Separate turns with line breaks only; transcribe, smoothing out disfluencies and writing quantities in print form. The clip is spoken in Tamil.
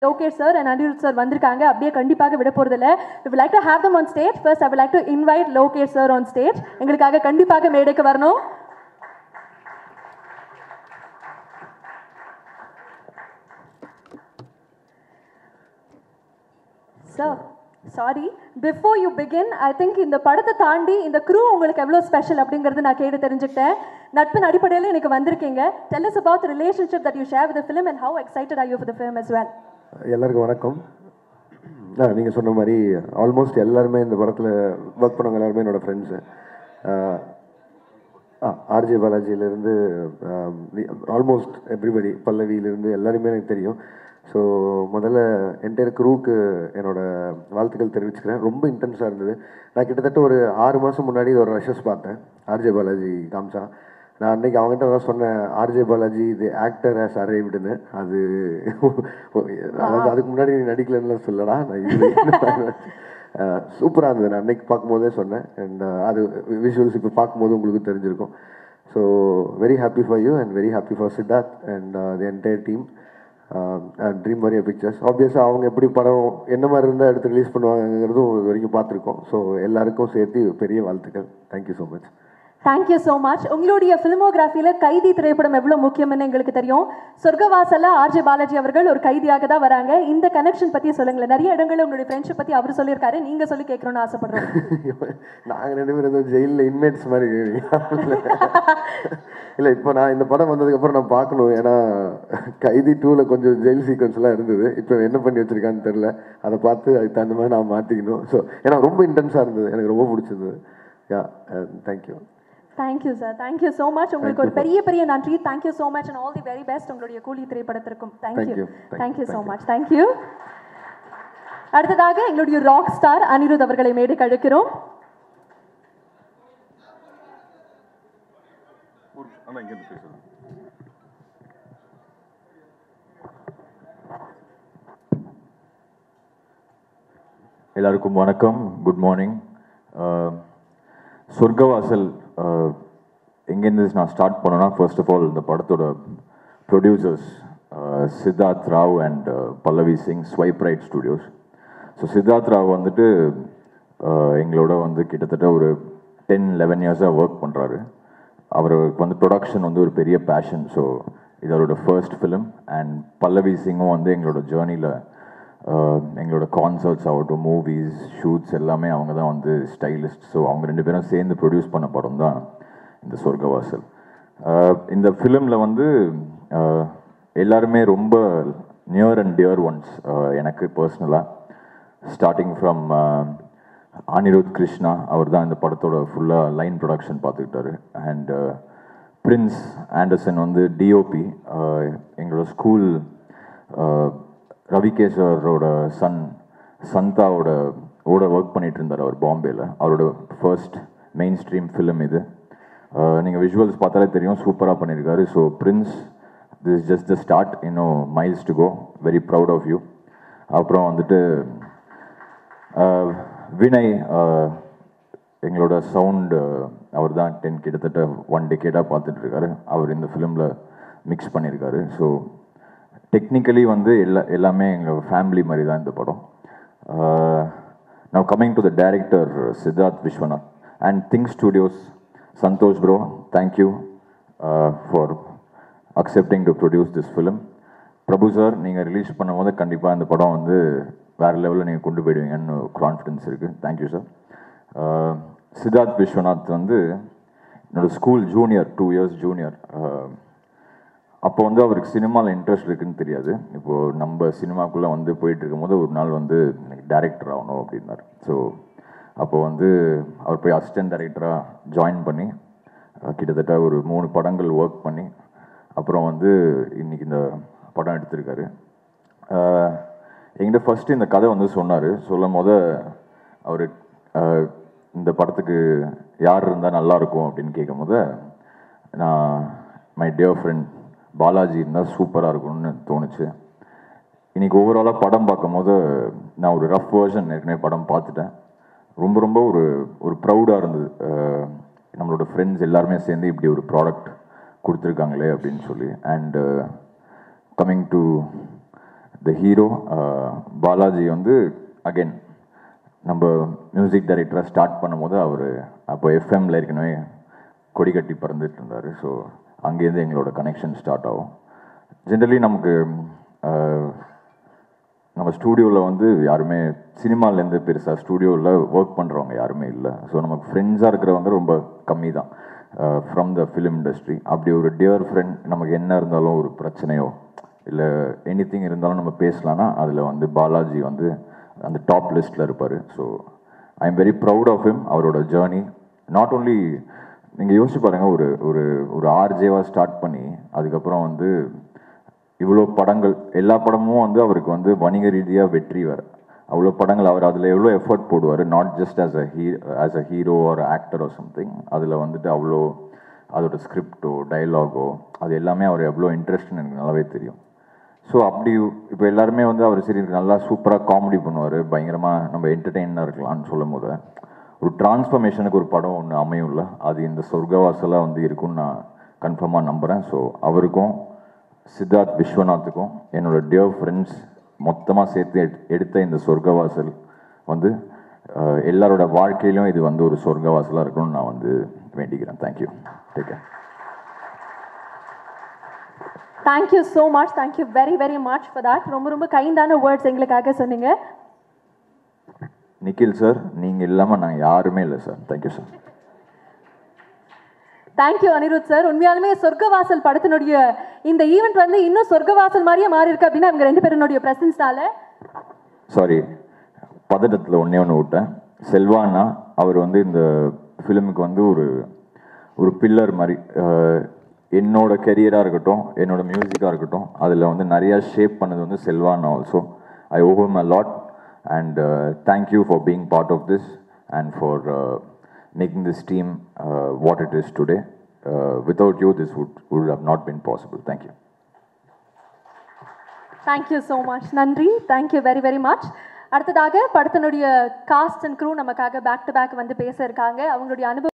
Lokesh sir and Anirudh sir வந்திருக்காங்க அப்படியே கண்டிப்பாக விட போறதில்ல. We would like to have them on stage. First I would like to invite Lokesh sir on stage. எங்களுக்காக கண்டிப்பாக மேடைக்கு வரணும். Sir, sorry. Before you begin, I think இந்த படத்தை தாண்டி இந்த crew உங்களுக்கு எவ்வளவு ஸ்பெஷல் அப்படிங்கறது நான் கேட்டு தெரிஞ்சுக்கிட்டேன். நட்பின் அடிப்படையில் எனக்கு வந்திருக்கீங்க. Tell us about the relationship that you share with the film and how excited are you for the film as well?
எல்லாருக்கும் வணக்கம். நீங்கள் சொன்ன மாதிரி ஆல்மோஸ்ட் எல்லாருமே இந்த படத்தில் ஒர்க் பண்ணவங்க எல்லாருமே என்னோடய ஃப்ரெண்ட்ஸு. ஆர்ஜே பாலாஜியிலேருந்து ஆல்மோஸ்ட் எவ்ரிபடி, பல்லவியிலேருந்து எல்லாருமே எனக்கு தெரியும். ஸோ முதல்ல என்டையர் க்ரூவுக்கு என்னோடய வாழ்த்துக்கள் தெரிவிச்சுக்கிறேன். ரொம்ப இன்டென்ஸாக இருந்தது. நான் கிட்டத்தட்ட ஒரு 6 மாதம் முன்னாடி ஒரு ரஷஸ் பார்த்தேன், ஆர்ஜே பாலாஜி காமிச்சா. நான் அன்றைக்கி அவங்ககிட்ட தான் சொன்னேன், ஆர்ஜே பாலாஜி இது ஆக்டர் ஹேஸ் அரைவ்டுன்னு. அது அதாவது அதுக்கு முன்னாடி நீ நடிக்கலன்னு சொல்லடா, நான் இது சூப்பராக இருந்தது. நான் அன்றைக்கி பார்க்கும்போதே சொன்னேன். அண்ட் அது விஷுவல்ஸ் இப்போ பார்க்கும்போது உங்களுக்கு தெரிஞ்சிருக்கும். So very happy for you and very happy for Siddharth and the entire team. Dream Warrior Pictures. ஆப்வியஸாக அவங்க எப்படி படம் என்ன மாதிரி இருந்தால் எடுத்து ரிலீஸ் பண்ணுவாங்கங்கிறதும் இது வரைக்கும் பார்த்துருக்கோம். ஸோ எல்லாருக்கும் சேர்த்து பெரிய வாழ்த்துக்கள். Thank you so much.
Thank you so much. உங்களுடைய ஃபிலிமோகிராஃபியில் கைதி திரைப்படம் எவ்வளோ முக்கியம்னு எங்களுக்கு தெரியும். சொர்க்கவாசல்ல ஆர்ஜே பாலாஜி அவர்கள் ஒரு கைதியாக தான் வராங்க. இந்த கனெக்ஷன் பற்றி சொல்லுங்களேன். நிறைய இடங்களில் உங்களுடைய ஃப்ரெண்ட்ஷிப் பற்றி அவர் சொல்லியிருக்காரு, நீங்கள் சொல்லி கேட்கணும்னு ஆசைப்படுறோம்.
நாங்கள் 2 பேரும் ஏதோ ஜெயிலில் இன்மேட்ஸ் மாதிரி இல்லை. இப்போ நான் இந்த படம் வந்ததுக்கப்புறம் நான் பார்க்கணும். ஏன்னா கைதி 2ல் கொஞ்சம் ஜெயில் சீக்வன்ஸ்லாம் இருந்தது. இப்போ என்ன பண்ணி வச்சுருக்கான்னு தெரில. அதை பார்த்து அதுக்கு தகுந்த மாதிரி நான் மாற்றிக்கணும். ஸோ ஏன்னா ரொம்ப இன்டென்ஸாக இருந்தது, எனக்கு ரொம்ப பிடிச்சிருந்தது. Yeah, thank you.
Thank you sir, thank you so much. உங்களுக்கு ஒரு பெரிய பெரிய நன்றி. Thank you so much and all the very best உங்களுடைய கூலி திரைப்படத்திற்கும். Thank you, thank you so much. Thank you. அடுத்ததாக எங்களுடைய ராக் ஸ்டார் அனிருத் அவர்களை மேடைக்கு அழைக்கிறோம்.
எல்லாருக்கும் வணக்கம், குட் மார்னிங். சொர்க்கவாசல் எங்கேருந்து நான் ஸ்டார்ட் பண்ணேன்னா, ஃபர்ஸ்ட் ஆஃப் ஆல் இந்த படத்தோட producers Siddharth Rao and Pallavi Singh, swipe right studios. So Siddharth Rao வந்துட்டு எங்களோட வந்து கிட்டத்தட்ட ஒரு 10-11 இயர்ஸாக ஒர்க் பண்ணுறாரு. அவருக்கு வந்து ப்ரொடக்ஷன் வந்து ஒரு பெரிய பேஷன். ஸோ இது அவரோட ஃபர்ஸ்ட் ஃபிலிம். அண்ட் பல்லவி சிங்கும் வந்து எங்களோட ஜேர்னியில் எங்களோட கான்சர்ட்ஸ் ஆகட்டும், மூவிஸ், ஷூட்ஸ் எல்லாமே அவங்க தான் வந்து ஸ்டைலிஸ்ட். ஸோ அவங்க 2 பேரும் சேர்ந்து ப்ரொடியூஸ் பண்ண படம் தான் இந்த சொர்க்கவாசல். இந்த ஃபிலிமில் வந்து எல்லாருமே ரொம்ப நியர் அண்ட் டியர் ஒன்ஸ் எனக்கு பர்சனலாக. ஸ்டார்டிங் ஃப்ரம் அனிருத் கிருஷ்ணா, அவர் தான் இந்த படத்தோட ஃபுல்லாக லைன் ப்ரொடக்ஷன் பார்த்துக்கிட்டாரு. அண்ட் பிரின்ஸ் ஆண்டர்சன் வந்து டிஓபி, எங்களோட ஸ்கூல் ரவிகேஷரோட சன் சந்தாவோட ஒர்க் பண்ணிட்டு இருந்தார் அவர் பாம்பேயில். அவரோட ஃபர்ஸ்ட் மெயின் ஸ்ட்ரீம் ஃபிலிம் இது. நீங்கள் விஷுவல்ஸ் பார்த்தாலே தெரியும், சூப்பராக பண்ணியிருக்காரு. So Prince, this is just the start, இன்னும் miles to go. Very proud of you. அப்புறம் வந்துட்டு வினய், எங்களோட சவுண்டு அவர் தான் கிட்டத்தட்ட 1 டெக்கேடாக பார்த்துட்ருக்காரு. அவர் இந்த ஃபிலிமில் மிக்ஸ் பண்ணியிருக்காரு. ஸோ டெக்னிக்கலி வந்து எல்லாமே எங்கள் ஃபேமிலி மாதிரி தான் இந்த படம். Now coming to the director Siddharth Viswanath and Think Studios, Santosh bro, thank you for accepting to produce this film. Prabhu sir, நீங்கள் ரிலீஸ் பண்ணும்போது கண்டிப்பாக இந்த படம் வந்து வேறு லெவலில் நீங்கள் கொண்டு போயிடுவீங்கன்னு கான்ஃபிடன்ஸ் இருக்குது. Thank you sir. சித்தார்த் விஸ்வநாத் வந்து என்னோடய ஸ்கூல் ஜூனியர், 2 இயர்ஸ் ஜூனியர். அப்போ வந்து அவருக்கு சினிமாவில் இன்ட்ரெஸ்ட் இருக்குதுன்னு தெரியாது. இப்போது நம்ம சினிமாக்குள்ளே வந்து போயிட்டுருக்கும் போது ஒரு நாள் வந்து எனக்கு டைரக்டர் ஆகணும் அப்படின்னார். ஸோ அப்போ வந்து அவர் போய் அசிஸ்டன்ட் டைரக்டராக ஜாயின் பண்ணி கிட்டத்தட்ட ஒரு 3 படங்கள் ஒர்க் பண்ணி அப்புறம் வந்து இன்றைக்கி இந்த படம் எடுத்திருக்காரு. என்கிட்ட ஃபஸ்ட்டு இந்த கதை வந்து சொன்னார். சொல்லும் போது அவர் இந்த படத்துக்கு யார் இருந்தால் நல்லாயிருக்கும் அப்படின்னு கேட்கும் போது, நான் மை டியர் ஃப்ரெண்ட் பாலாஜி இருந்தால் சூப்பராக இருக்கும்னு தோணுச்சு. இன்றைக்கி ஓவராலாக படம் பார்க்கும்போது நான் ஒரு ரஃப் வேர்ஷன் ஏற்கனவே படம் பார்த்துட்டேன். ரொம்ப ரொம்ப ஒரு ப்ரௌடாக இருந்தது. நம்மளோட ஃப்ரெண்ட்ஸ் எல்லாருமே சேர்ந்து இப்படி ஒரு ப்ராடக்ட் கொடுத்துருக்காங்களே அப்படின்னு சொல்லி. And coming to the hero Balaji வந்து அகெயின் நம்ம மியூசிக் டைரக்டராக ஸ்டார்ட் பண்ணும்போது அவர் அப்போ எஃப்எம்மில் ஏற்கனவே கொடி கட்டி பறந்துட்டு இருந்தார். ஸோ அங்கேருந்து எங்களோட கனெக்ஷன் ஸ்டார்ட் ஆகும். ஜென்ரலி நமக்கு நம்ம ஸ்டூடியோவில் வந்து யாருமே சினிமாலேருந்து பெருசாக ஸ்டூடியோவில் ஒர்க் பண்ணுறவங்க யாருமே இல்லை. ஸோ நமக்கு ஃப்ரெண்ட்ஸாக இருக்கிறவங்க ரொம்ப கம்மி தான் ஃப்ரம் த ஃபிலிம் இண்டஸ்ட்ரி. அப்படி ஒரு டியர் ஃப்ரெண்ட் நமக்கு என்ன இருந்தாலும் ஒரு பிரச்சனையோ இல்லை எனிதிங் இருந்தாலும் நம்ம பேசலான்னா அதில் வந்து பாலாஜி வந்து அந்த டாப் லிஸ்ட்டில் இருப்பார். So I am very proud of him. அவரோட ஜேர்னி நாட் ஓன்லி நீங்கள் யோசிச்சு பாருங்கள், ஒரு ஒரு ஒரு ஆர்ஜேவாக ஸ்டார்ட் பண்ணி அதுக்கப்புறம் வந்து இவ்வளோ படங்கள், எல்லா படமும் வந்து அவருக்கு வந்து வணிக ரீதியாக வெற்றி வேறு. அவ்வளோ படங்கள் அவர் அதில் எவ்வளோ எஃபர்ட் போடுவார், not just as a hero R actor or something. அதில் வந்துட்டு அவ்வளோ அதோட ஸ்கிரிப்டோ டைலாகோ அது எல்லாமே அவர் எவ்வளோ இன்ட்ரெஸ்ட்னு எனக்கு நல்லாவே தெரியும். ஸோ அப்படி இப்போ எல்லாருமே வந்து அவர் சரி நல்லா சூப்பராக காமெடி பண்ணுவார், பயங்கரமாக நம்ம என்டர்டெயினாக இருக்கலாம்னு சொல்லும் போது ஒரு டிரான்ஸ்ஃபர்மேஷனுக்கு ஒரு படம் ஒன்று அமையும் இல்லை, அது இந்த சொர்க்கவாசலாக வந்து இருக்குன்னு நான் கன்ஃபார்மாக நம்புகிறேன். ஸோ அவருக்கும் சித்தார்த் விஸ்வநாத்துக்கும் என்னோட டியர் ஃப்ரெண்ட்ஸ் மொத்தமாக சேர்த்து எடுத்த இந்த சொர்க்கவாசல் வந்து எல்லாரோட வாழ்க்கையிலும் இது வந்து ஒரு சொர்க்கவாசலாக இருக்கணும்னு நான் வந்து வேண்டிக்கிறேன். Thank you. Take care.
Thank you so much. Thank you very very much for that. ரொம்ப ரொம்ப கைண்டான வேர்ட்ஸ் எங்களுக்காக சொன்னீங்க.
நிக்கில் சார், நீங்கள் இல்லாமல் நான் யாருமே இல்லை sir. Thank you sir.
Thank you Anirudh sir. உண்மையாலுமே சொர்க்கவாசல் படத்தினுடைய இந்த ஈவெண்ட் வந்து இன்னும் சொர்க்கவாசல் மாதிரியே மாறி இருக்கு அப்படின்னா அவங்க ரெண்டு பேருடைய பிரசன்ஸ்னால.
சாரி, பதட்டத்தில் ஒன்று விட்டேன். செல்வானா அவர் வந்து இந்த ஃபிலிமுக்கு வந்து ஒரு பில்லர் மாதிரி, என்னோட கெரியராக இருக்கட்டும் என்னோட மியூசிக்காக இருக்கட்டும் அதில் வந்து நிறையா ஷேப் பண்ணது வந்து செல்வானா also. I owe him a lot and thank you for being part of this and for making this team what it is today. Without you, this would have not been possible. Thank you.
Thank you so much. நன்றி. Thank you very very much. அடுத்ததாக படத்தினுடைய காஸ்ட் அண்ட் க்ரூ நமக்காக பேக் டு பேக் வந்து பேச இருக்காங்க. அவங்களுடைய அனுபவம்